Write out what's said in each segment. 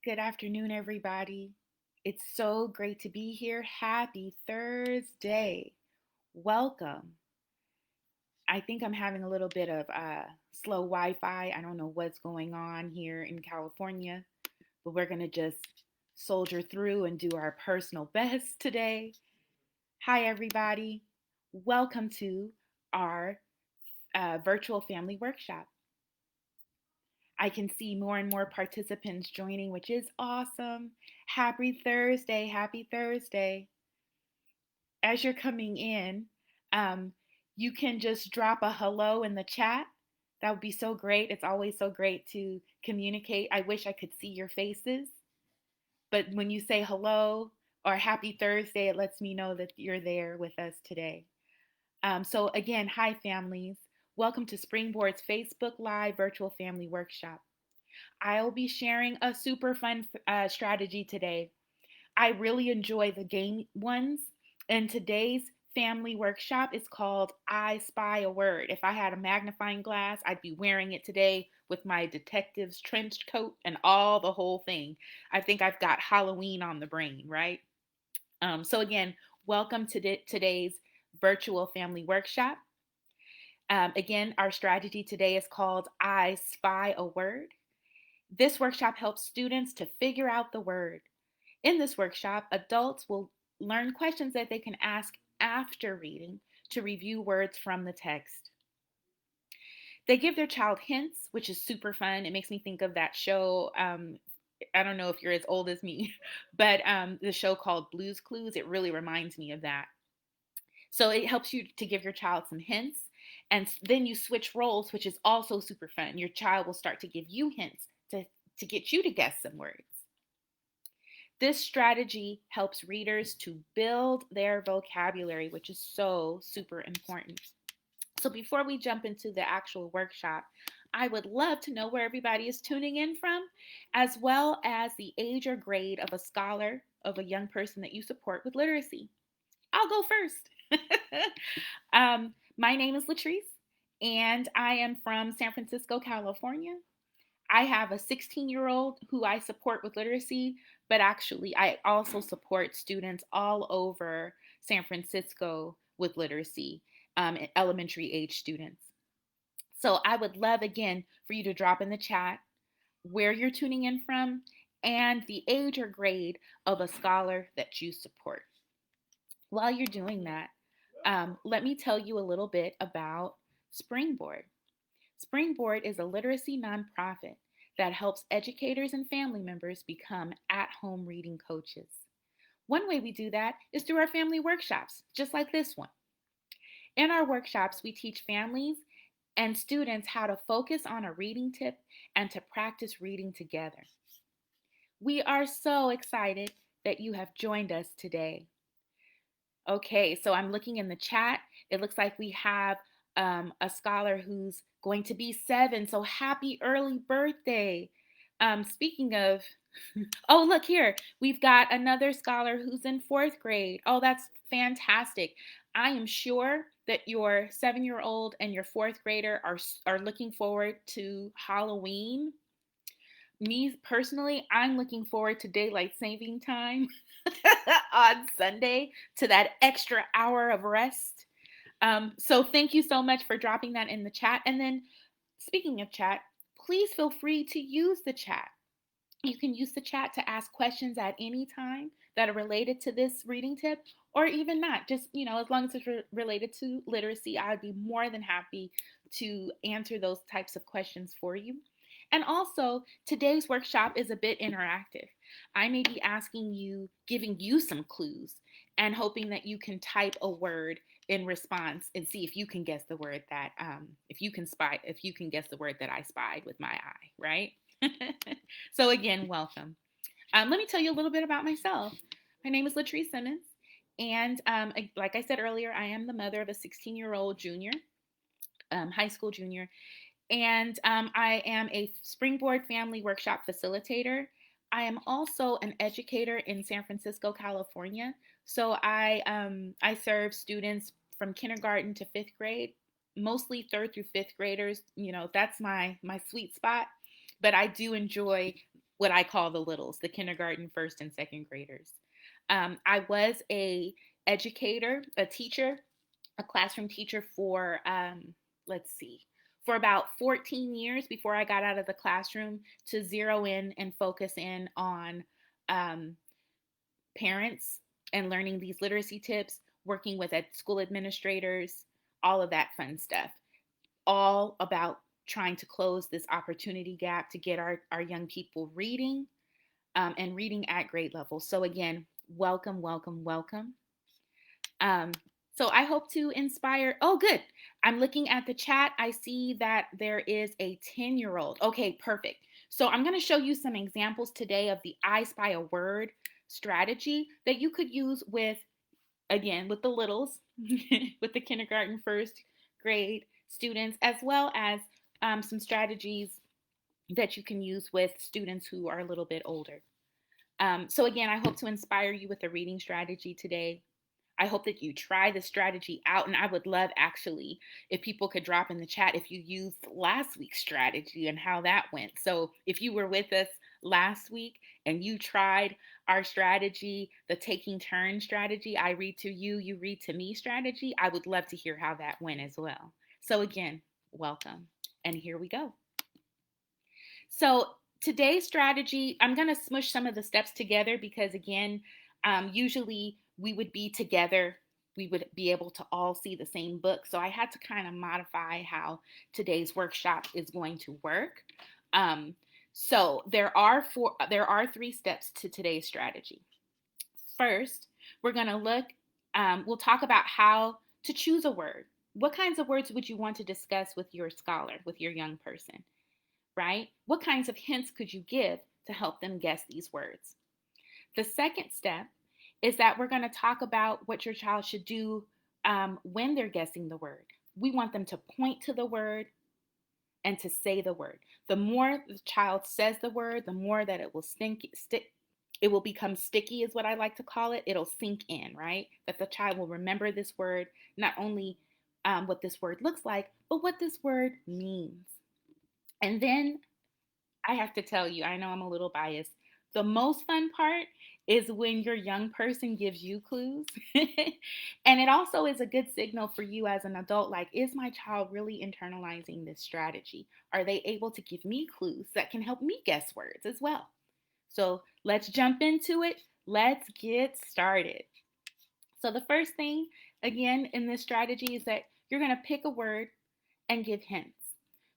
Good afternoon, everybody. It's so great to be here. Happy Thursday. Welcome. I think I'm having a little bit of slow Wi Fi. I don't know what's going on here in California, but we're going to just soldier through and do our personal best today. Hi, everybody. Welcome to our virtual family workshop. I can see more and more participants joining, which is awesome. Happy Thursday. Happy Thursday. As you're coming in, um, you can just drop a hello in the chat. That would be so great. It's always so great to communicate. I wish I could see your faces, but when you say hello or happy Thursday, it lets me know that you're there with us today. So, again, hi, families. Welcome to Springboard's Facebook Live Virtual Family Workshop. I'll be sharing a super fun strategy today. I really enjoy the game ones, and today's family workshop is called I Spy a Word. If I had a magnifying glass, I'd be wearing it today with my detective's trench coat and all the whole thing. I think I've got Halloween on the brain, right? So, again, welcome to today's virtual family workshop. Again, our strategy today is called I Spy a Word. This workshop helps students to figure out the word. In this workshop, adults will learn questions that they can ask after reading to review words from the text. They give their child hints, which is super fun. It makes me think of that show. I don't know if you're as old as me, but the show called Blue's Clues, it really reminds me of that. So it helps you to give your child some hints, and then you switch roles, which is also super fun. Your child will start to give you hints to get you to guess some words. This strategy helps readers to build their vocabulary, which is so super important. So before we jump into the actual workshop, I would love to know where everybody is tuning in from, as well as the age or grade of a scholar, of a young person that you support with literacy. I'll go first. My name is Latrice, and I am from San Francisco, California. I have a 16-year-old who I support with literacy, but actually, I also support students all over San Francisco with literacy, elementary age students. So I would love, again, for you to drop in the chat where you're tuning in from and the age or grade of a scholar that you support. While you're doing that, let me tell you a little bit about Springboard. Springboard is a literacy nonprofit that helps educators and family members become at home reading coaches. One way we do that is through our family workshops, just like this one. In our workshops, we teach families and students how to focus on a reading tip and to practice reading together. We are so excited that you have joined us today. Okay, so I'm looking in the chat. It looks like we have a scholar who's going to be 7. So happy early birthday. Speaking of, oh, look here. We've got another scholar who's in 4th grade. Oh, that's fantastic. I am sure that your 7-year-old and your 4th grader are looking forward to Halloween. Me personally, I'm looking forward to daylight saving time on Sunday, to that extra hour of rest. So thank you so much for dropping that in the chat. And then, speaking of chat, please feel free to use the chat. You can use the chat to ask questions at any time that are related to this reading tip, or even not. Just, as long as it's related to literacy, I'd be more than happy to answer those types of questions for you. And also, today's workshop is a bit interactive. I may be asking you, giving you some clues, and hoping that you can type a word in response and see if you can guess the word that, if you can guess the word that I spied with my eye, right? So again, welcome. Let me tell you a little bit about myself. My name is Latrice Simmons, and like I said earlier, I am the mother of a 16-year-old junior, high school junior, and I am a Springboard Family Workshop facilitator. I am also an educator in San Francisco, California. So I serve students from kindergarten to 5th grade, mostly 3rd through 5th graders. That's my sweet spot. But I do enjoy what I call the littles, the kindergarten, first and second graders. I was a educator, a teacher, a classroom teacher for let's see, for about 14 years before I got out of the classroom to zero in and focus in on um, parents and learning these literacy tips, working with school administrators, all of that fun stuff, all about trying to close this opportunity gap to get our young people reading and reading at grade level. So again, welcome, welcome, welcome. Um, so I hope to inspire. Oh, good. I'm looking at the chat. I see that there is a 10-year-old. Okay, perfect. So I'm going to show you some examples today of the I Spy a Word strategy that you could use with, again, with the littles, with the kindergarten, first grade students, as well as some strategies that you can use with students who are a little bit older. So again, I hope to inspire you with a reading strategy today. I hope that you try the strategy out. And I would love actually if people could drop in the chat if you used last week's strategy and how that went. So if you were with us last week and you tried our strategy, the taking turn strategy, I read to you, you read to me strategy, I would love to hear how that went as well. So again, welcome. And here we go. So today's strategy, I'm going to smush some of the steps together because again, usually we would be together. We would be able to all see the same book. So I had to kind of modify how today's workshop is going to work. So there are three steps to today's strategy. First, we're going to look, we'll talk about how to choose a word. What kinds of words would you want to discuss with your scholar, with your young person? Right? What kinds of hints could you give to help them guess these words? The second step is that we're going to talk about what your child should do when they're guessing the word. We want them to point to the word and to say the word. The more the child says the word, the more that it will it will become sticky, is what I like to call it. It'll sink in, right? That the child will remember this word, not only what this word looks like, but what this word means. And then I have to tell you, I know I'm a little biased. The most fun part is when your young person gives you clues. And it also is a good signal for you as an adult, like, is my child really internalizing this strategy? Are they able to give me clues that can help me guess words as well? So let's jump into it. Let's get started. So the first thing, again, in this strategy is that you're going to pick a word and give hints.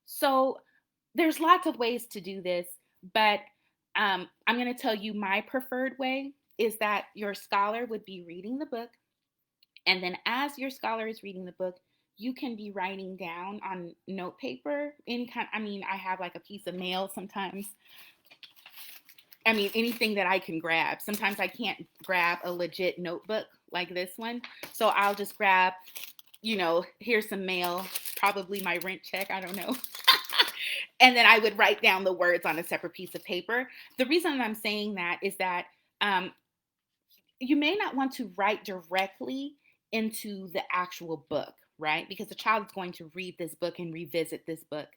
So there's lots of ways to do this, but I'm going to tell you my preferred way is that your scholar would be reading the book. And then as your scholar is reading the book, you can be writing down on note paper, any kind. I mean, I have like a piece of mail sometimes. I mean, anything that I can grab. Sometimes I can't grab a legit notebook like this one. So I'll just grab, here's some mail, probably my rent check, I don't know. And then I would write down the words on a separate piece of paper. The reason I'm saying that is that you may not want to write directly into the actual book, right? Because the child is going to read this book and revisit this book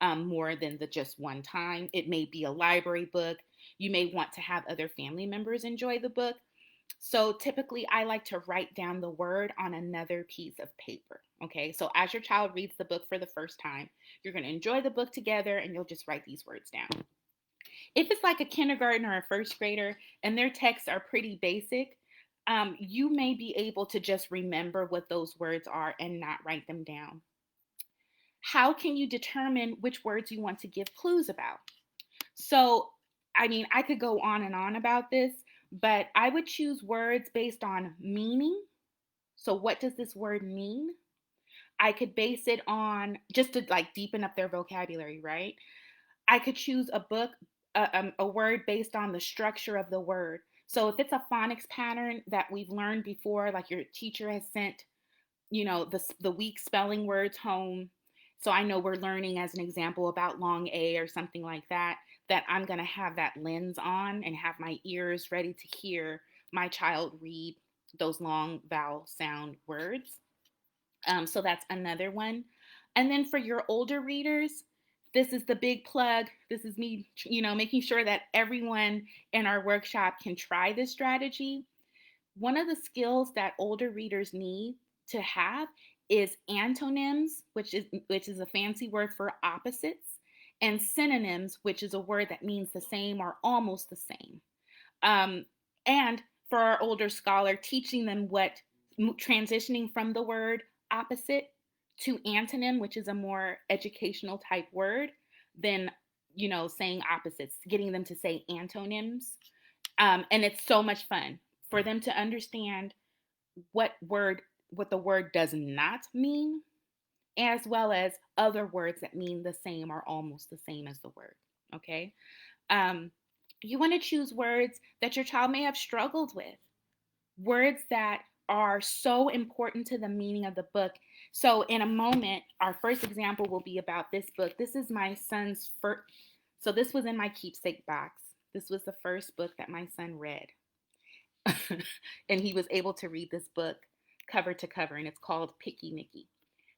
more than the just one time. It may be a library book. You may want to have other family members enjoy the book. So typically I like to write down the word on another piece of paper. Okay, so as your child reads the book for the first time, you're going to enjoy the book together and you'll just write these words down. If it's like a kindergarten or a first grader and their texts are pretty basic, you may be able to just remember what those words are and not write them down. How can you determine which words you want to give clues about? So, I mean, I could go on and on about this, but I would choose words based on meaning. So what does this word mean? I could base it on, just to like deepen up their vocabulary, right? I could choose a word based on the structure of the word. So if it's a phonics pattern that we've learned before, like your teacher has sent, the weak spelling words home. So I know we're learning as an example about long A or something like that, that I'm going to have that lens on and have my ears ready to hear my child read those long vowel sound words. So that's another one. And then for your older readers, this is the big plug. This is me, making sure that everyone in our workshop can try this strategy. One of the skills that older readers need to have is antonyms, which is a fancy word for opposites, and synonyms, which is a word that means the same or almost the same. And for our older scholar, teaching them what transitioning from the word opposite to antonym, which is a more educational type word, than saying opposites, getting them to say antonyms. And it's so much fun for them to understand what the word does not mean, as well as other words that mean the same or almost the same as the word. Okay. You want to choose words that your child may have struggled with, words that are so important to the meaning of the book. So in a moment, our first example will be about this book. This is my son's first. So this was in my keepsake box. This was the first book that my son read. And he was able to read this book cover to cover, and it's called Picky Nicky.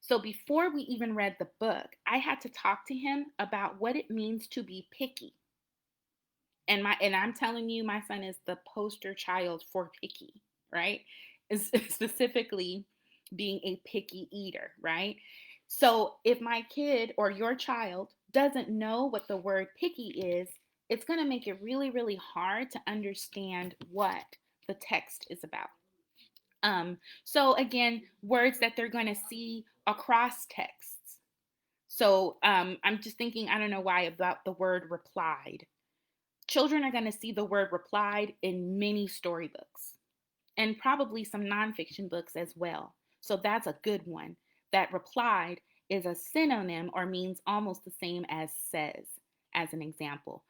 So before we even read the book, I had to talk to him about what it means to be picky. And I'm telling you, my son is the poster child for picky, right? Specifically being a picky eater, right? So if my kid or your child doesn't know what the word picky is, it's going to make it really, really hard to understand what the text is about. So again, words that they're going to see across texts. So I'm just thinking, I don't know why, about the word replied. Children are going to see the word replied in many storybooks and probably some nonfiction books as well. So that's a good one. That replied is a synonym or means almost the same as says, as an example.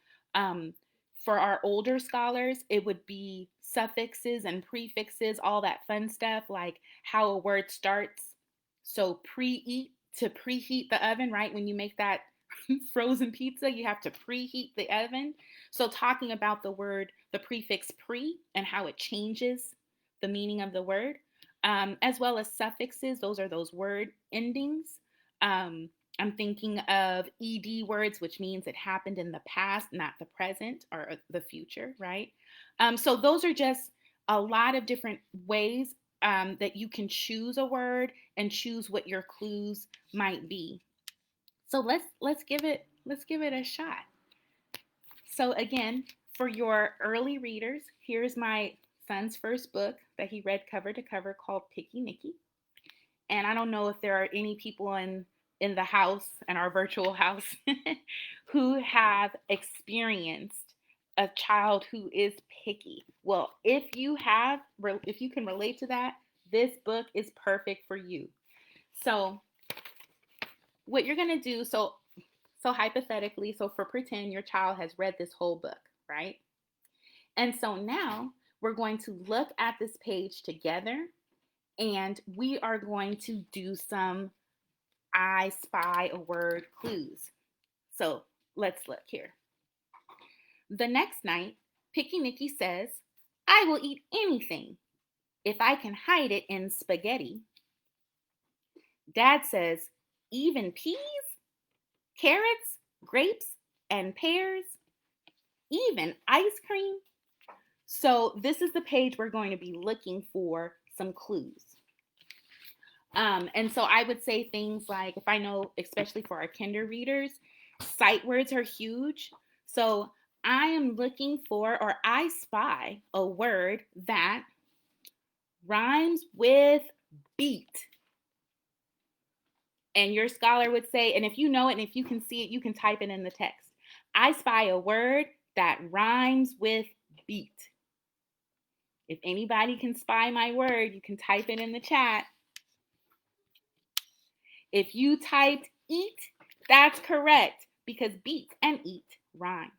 For our older scholars, it would be suffixes and prefixes, all that fun stuff, like how a word starts. So preheat, to preheat the oven, right? When you make that frozen pizza, you have to preheat the oven. So talking about the prefix pre and how it changes the meaning of the word, as well as suffixes. Those are those word endings. I'm thinking of ed words, which means it happened in the past, not the present or the future, right? So those are just a lot of different ways that you can choose a word and choose what your clues might be. So let's give it a shot. So again, for your early readers, here's my son's first book that he read cover to cover, called Picky Nicky. And I don't know if there are any people in the house, in our virtual house, who have experienced a child who is picky. Well, if you can relate to that, this book is perfect for you. So what you're going to do, so hypothetically, so for pretend your child has read this whole book, right? And so now we're going to look at this page together, and we are going to do some I spy a word clues. So let's look here. The next night, Picky Nicky says, I will eat anything if I can hide it in spaghetti. Dad says, even peas, carrots, grapes, and pears, even ice cream. So this is the page we're going to be looking for some clues. And so I would say things like, if I know, especially for our kinder readers, sight words are huge. So I am looking for, or I spy a word that rhymes with beet. And your scholar would say, and if you know it and if you can see it, you can type it in the text. I spy a word that rhymes with beet. If anybody can spy my word, you can type it in the chat. If you typed eat, that's correct, because beet and eat rhyme.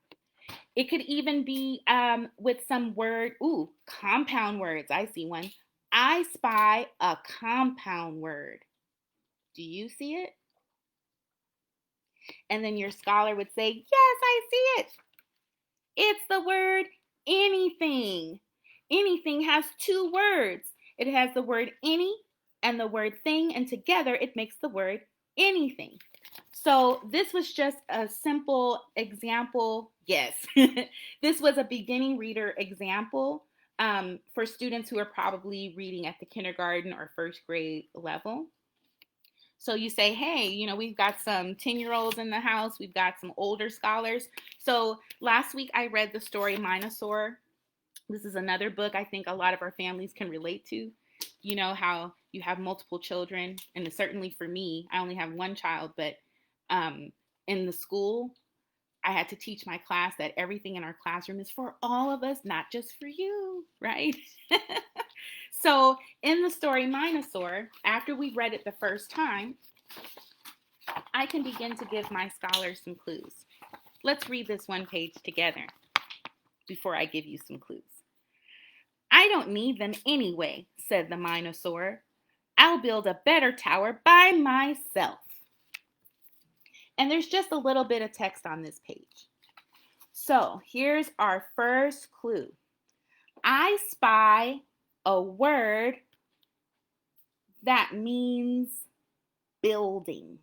It could even be with some word, compound words. I see one. I spy a compound word. Do you see it? And then your scholar would say, yes, I see it. It's the word anything. Anything has two words. It has the word any and the word thing, and together it makes the word anything. So this was just a simple example. Yes, this was a beginning reader example for students who are probably reading at the kindergarten or first grade level. So you say, hey, we've got some 10-year-olds in the house. We've got some older scholars. So last week I read the story Minosaur. This is another book I think a lot of our families can relate to. You know how you have multiple children, and certainly for me, I only have one child, but um, in the school, I had to teach my class that everything in our classroom is for all of us, not just for you, right? So in the story Minosaur, after we read it the first time, I can begin to give my scholars some clues. Let's read this one page together before I give you some clues. I don't need them anyway, said the Minosaur. I'll build a better tower by myself. And there's just a little bit of text on this page. So here's our first clue. I spy a word that means building.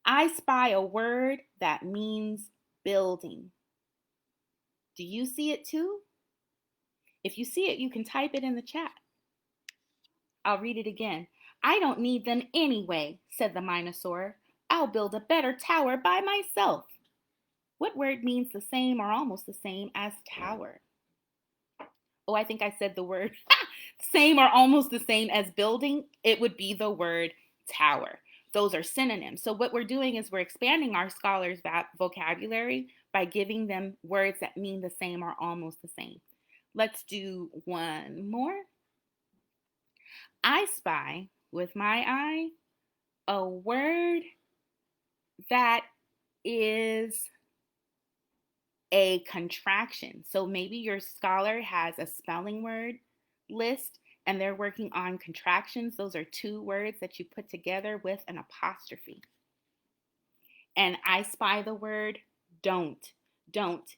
I spy a word that means building. Do you see it too? If you see it, you can type it in the chat. I'll read it again. I don't need them anyway, said the Minosaur. I'll build a better tower by myself. What word means the same or almost the same as tower? Oh, I think I said the word same or almost the same as building. It would be the word tower. Those are synonyms. So what we're doing is we're expanding our scholars' vocabulary by giving them words that mean the same or almost the same. Let's do one more. I spy with my eye a word that is a contraction. So maybe your scholar has a spelling word list and they're working on contractions. Those are two words that you put together with an apostrophe. And I spy the word don't. Don't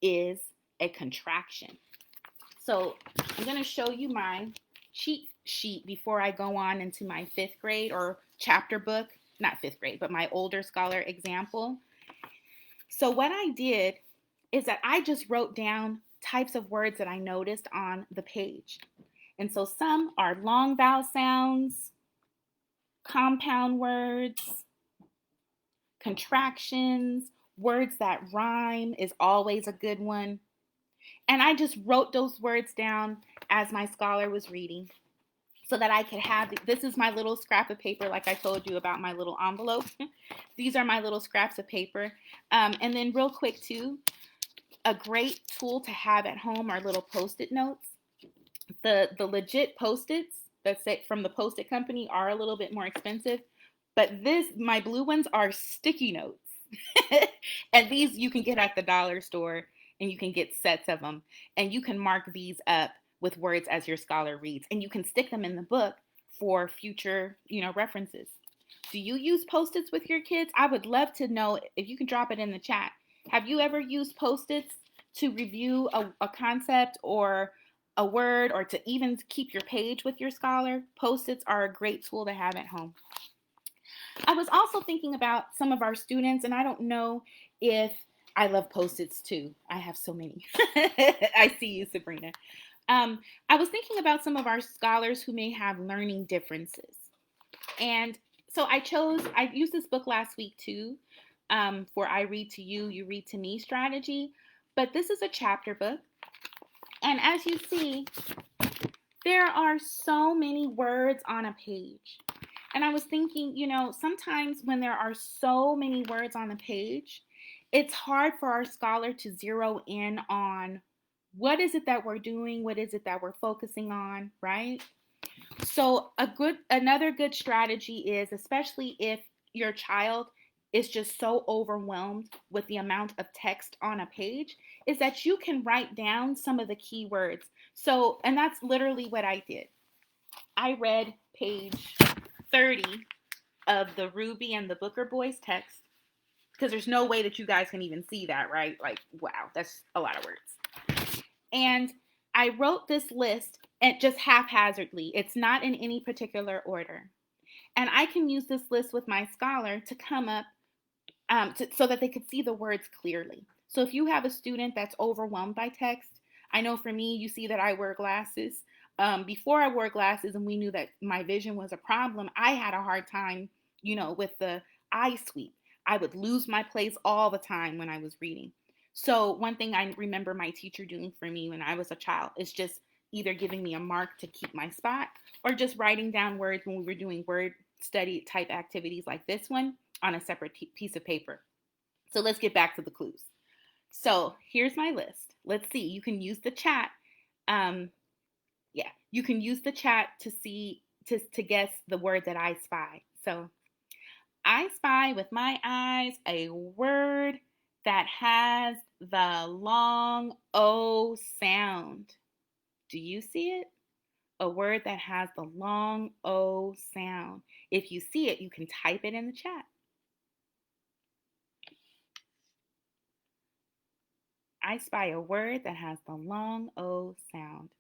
is a contraction. So I'm going to show you my cheat sheet before I go on into my 5th grade or chapter book, not 5th grade, but my older scholar example. So what I did is that I just wrote down types of words that I noticed on the page. And so some are long vowel sounds, compound words, contractions, words that rhyme is always a good one. And I just wrote those words down as my scholar was reading so that I could have, this is my little scrap of paper, like I told you about my little envelope. These are my little scraps of paper. And then real quick too, a great tool to have at home are little Post-it notes. The legit Post-its that's from the Post-it company are a little bit more expensive, but my blue ones are sticky notes. And these you can get at the dollar store, and you can get sets of them, and you can mark these up with words as your scholar reads, and you can stick them in the book for future, references. Do you use Post-its with your kids? I would love to know if you can drop it in the chat. Have you ever used Post-its to review a concept or a word, or to even keep your page with your scholar? Post-its are a great tool to have at home. I was also thinking about some of our students, and I don't know if I love Post-its too. I have so many. I see you, Sabrina. I was thinking about some of our scholars who may have learning differences. And so I used this book last week too, for I read to you, you read to me strategy. But this is a chapter book. And as you see, there are so many words on a page. And I was thinking, sometimes when there are so many words on a page, it's hard for our scholar to zero in on what is it that we're doing, what is it that we're focusing on, right? So another good strategy is, especially if your child is just so overwhelmed with the amount of text on a page, is that you can write down some of the key words. So, and that's literally what I did. I read page 30 of the Ruby and the Booker Boys text, because there's no way that you guys can even see that, right? Like, wow, that's a lot of words. And I wrote this list and just haphazardly. It's not in any particular order. And I can use this list with my scholar to come up so that they could see the words clearly. So if you have a student that's overwhelmed by text, I know for me, you see that I wear glasses. Before I wore glasses and we knew that my vision was a problem, I had a hard time, with the eye sweep. I would lose my place all the time when I was reading. So one thing I remember my teacher doing for me when I was a child is just either giving me a mark to keep my spot or just writing down words when we were doing word study type activities like this one on a separate piece of paper. So let's get back to the clues. So here's my list. Let's see. You can use the chat. You can use the chat to see to guess the word that I spy. So I spy with my eyes a word that has the long O sound. Do you see it? A word that has the long O sound. If you see it, you can type it in the chat. I spy a word that has the long O sound.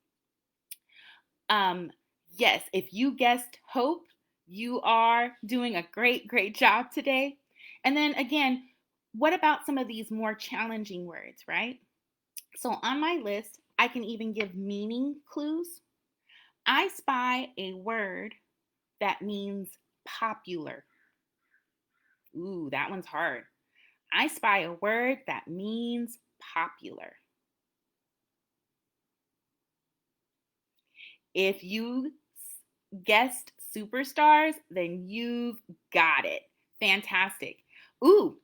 Yes, if you guessed hope, you are doing a great, great job today. And then again, what about some of these more challenging words, right? So on my list, I can even give meaning clues. I spy a word that means popular. Ooh, that one's hard. I spy a word that means popular. If you guessed superstars, then you've got it. Fantastic. Ooh,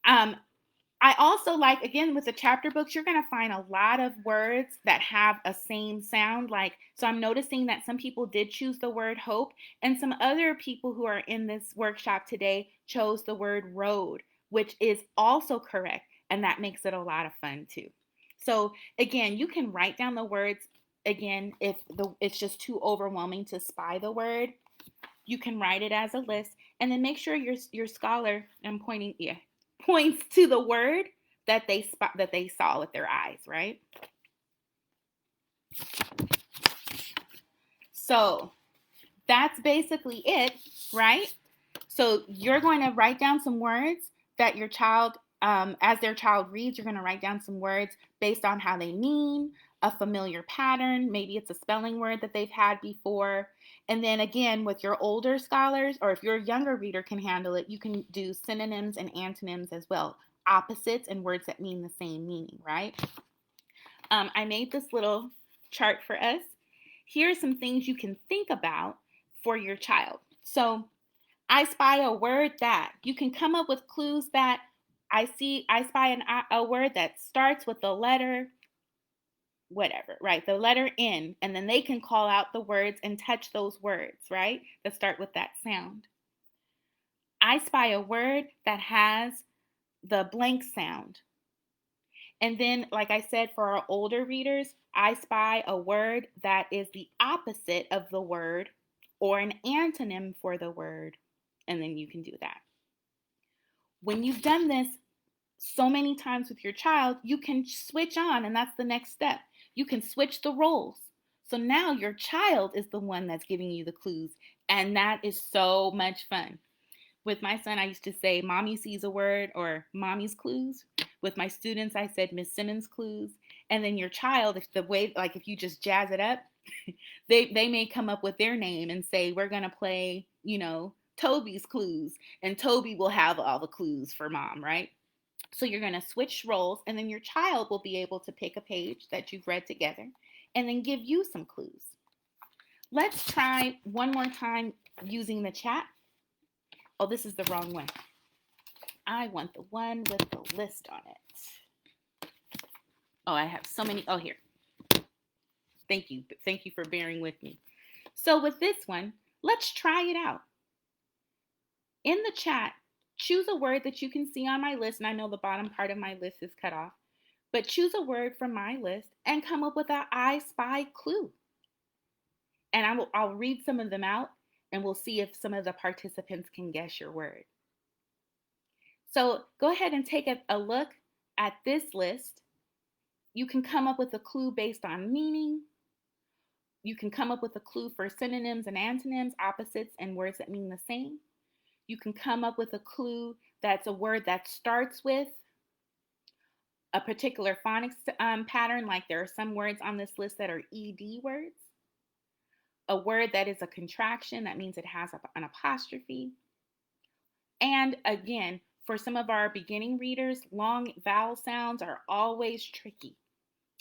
I also like, again, with the chapter books, you're going to find a lot of words that have a same sound. So I'm noticing that some people did choose the word hope, and some other people who are in this workshop today chose the word road, which is also correct. And that makes it a lot of fun too. So again, you can write down the words. Again, if it's just too overwhelming to spy the word, you can write it as a list, and then make sure your scholar, I'm pointing, points to the word that they saw with their eyes, right? So that's basically it, right? So you're going to write down some words that your child, as their child reads, you're going to write down some words based on how they mean, a familiar pattern. Maybe it's a spelling word that they've had before. And then again, with your older scholars, or if your younger reader can handle it, you can do synonyms and antonyms as well. Opposites and words that mean the same meaning, right? I made this little chart for us. Here are some things you can think about for your child. So I spy a word that. You can come up with clues that I spy a word that starts with the letter whatever, right? The letter N, and then they can call out the words and touch those words, right? That start with that sound. I spy a word that has the blank sound. And then, like I said, for our older readers, I spy a word that is the opposite of the word or an antonym for the word. And then you can do that. When you've done this so many times with your child, you can switch on, and that's the next step. You can switch the roles. So now your child is the one that's giving you the clues, and that is so much fun. With my son, I used to say, Mommy sees a word, or Mommy's clues. With my students, I said Miss Simmons clues. And then your child, if you just jazz it up, they may come up with their name and say, we're going to play, Toby's clues. And Toby will have all the clues for Mom, right? So you're going to switch roles, and then your child will be able to pick a page that you've read together and then give you some clues. Let's try one more time using the chat. Oh, this is the wrong one. I want the one with the list on it. Oh, I have so many. Oh, here. Thank you. Thank you for bearing with me. So with this one, let's try it out. In the chat, choose a word that you can see on my list, and I know the bottom part of my list is cut off, but choose a word from my list and come up with an I spy clue. And I'll read some of them out, and we'll see if some of the participants can guess your word. So go ahead and take a look at this list. You can come up with a clue based on meaning. You can come up with a clue for synonyms and antonyms, opposites, and words that mean the same. You can come up with a clue that's a word that starts with a particular phonics pattern, like there are some words on this list that are ED words. A word that is a contraction, that means it has an apostrophe. And again, for some of our beginning readers, long vowel sounds are always tricky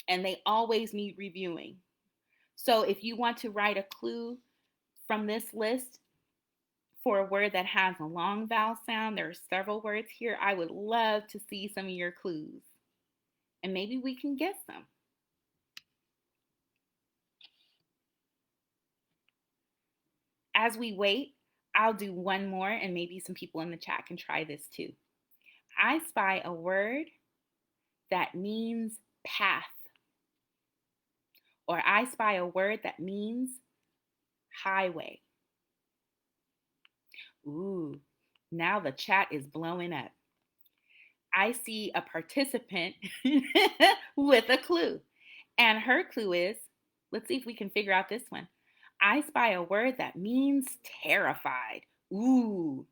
and they always need reviewing. So if you want to write a clue from this list for a word that has a long vowel sound, there are several words here. I would love to see some of your clues. And maybe we can guess them. As we wait, I'll do one more and maybe some people in the chat can try this too. I spy a word that means path. Or I spy a word that means highway. Ooh, now the chat is blowing up. I see a participant with a clue. And her clue is, let's see if we can figure out this one. I spy a word that means terrified. Ooh.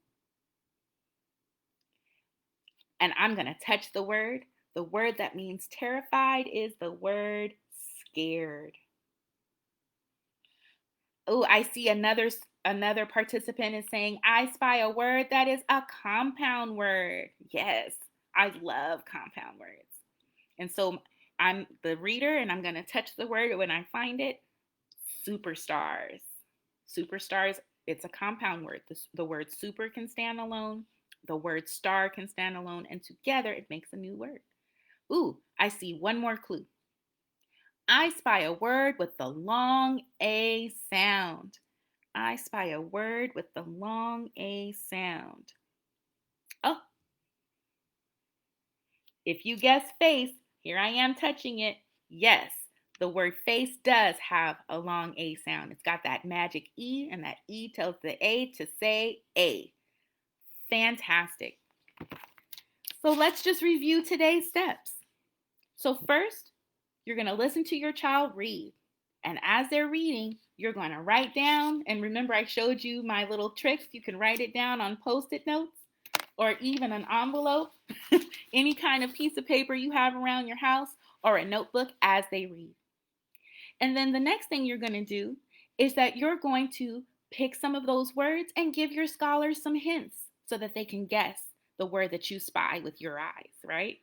And I'm going to touch the word. The word that means terrified is the word scared. Oh, I see another participant is saying, I spy a word that is a compound word. Yes, I love compound words. And so I'm the reader and I'm going to touch the word when I find it. Superstars. Superstars, it's a compound word. The word super can stand alone. The word star can stand alone. And together it makes a new word. Ooh, I see one more clue. I spy a word with the long A sound. I spy a word with the long A sound. Oh, if you guess face, here I am touching it. Yes, the word face does have a long A sound. It's got that magic E, and that E tells the A to say A. Fantastic. So let's just review today's steps. So first, you're going to listen to your child read. And as they're reading, you're going to write down. And remember, I showed you my little tricks. You can write it down on Post-it notes or even an envelope, any kind of piece of paper you have around your house, or a notebook as they read. And then the next thing you're going to do is that you're going to pick some of those words and give your scholars some hints so that they can guess the word that you spy with your eyes, right?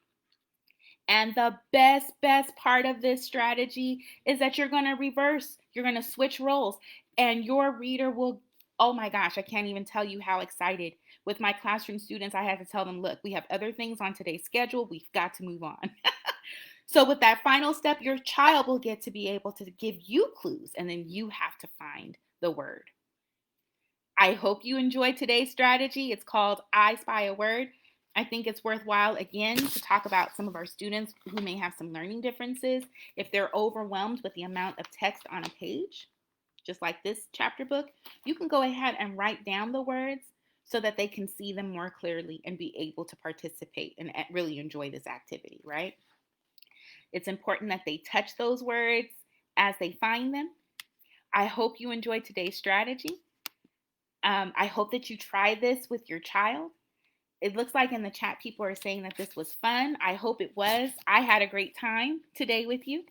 And the best part of this strategy is that you're going to reverse. You're going to switch roles and your reader will, oh my gosh, I can't even tell you how excited. With my classroom students, I had to tell them, look, we have other things on today's schedule. We've got to move on. So with that final step, your child will get to be able to give you clues and then you have to find the word. I hope you enjoyed today's strategy. It's called I Spy a Word. I think it's worthwhile, again, to talk about some of our students who may have some learning differences. If they're overwhelmed with the amount of text on a page, just like this chapter book, you can go ahead and write down the words so that they can see them more clearly and be able to participate and really enjoy this activity, right? It's important that they touch those words as they find them. I hope you enjoyed today's strategy. I hope that you try this with your child. It looks like in the chat people are saying that this was fun. I hope it was. I had a great time today with you.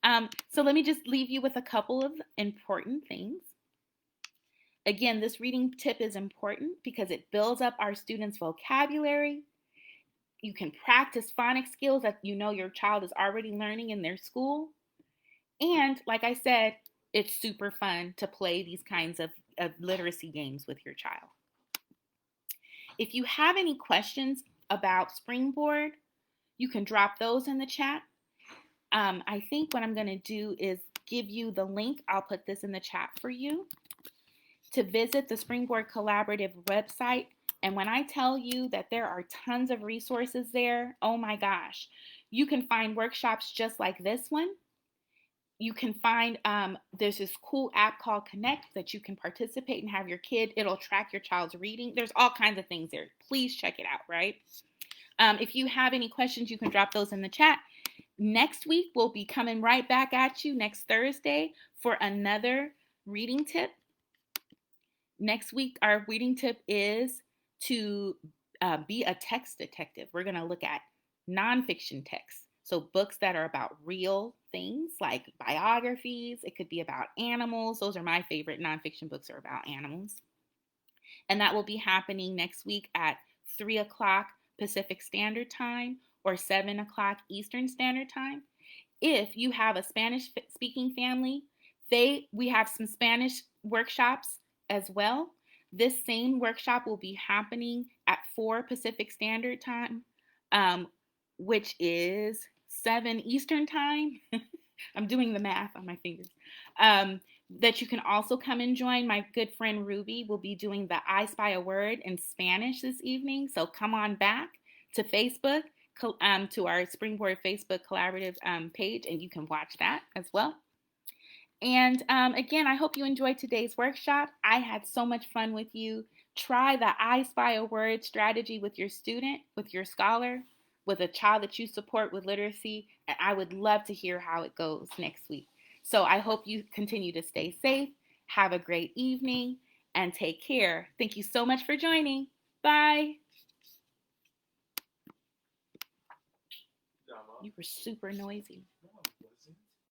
So let me just leave you with a couple of important things. Again, this reading tip is important because it builds up our students' vocabulary. You can practice phonics skills that you know your child is already learning in their school. And like I said, it's super fun to play these kinds of literacy games with your child. If you have any questions about Springboard, you can drop those in the chat. I think what I'm going to do is give you the link. I'll put this in the chat for you to visit the Springboard Collaborative website. And when I tell you that there are tons of resources there, oh my gosh, you can find workshops just like this one. You can find, there's this cool app called Connect that you can participate and have your kid, it'll track your child's reading. There's all kinds of things there. Please check it out, right? If you have any questions, you can drop those in the chat. Next week, we'll be coming right back at you next Thursday for another reading tip. Next week, our reading tip is to be a text detective. We're going to look at nonfiction texts. So, books that are about real things like biographies. It could be about animals. Those are my favorite nonfiction books, are about animals. And that will be happening next week at 3 o'clock Pacific Standard Time or 7 o'clock Eastern Standard Time. If you have a Spanish speaking family, we have some Spanish workshops as well. This same workshop will be happening at 4 Pacific Standard Time, which is 7 Eastern Time. I'm doing the math on my fingers. That you can also come and join. My good friend Ruby will be doing the I Spy a Word in Spanish this evening. So come on back to Facebook, to our Springboard Facebook collaborative page, and you can watch that as well. And again, I hope you enjoyed today's workshop. I had so much fun with you. Try the I Spy a Word strategy with your student, with your scholar, with a child that you support with literacy, and I would love to hear how it goes next week. So I hope you continue to stay safe, have a great evening, and take care. Thank you so much for joining. Bye. You were super noisy.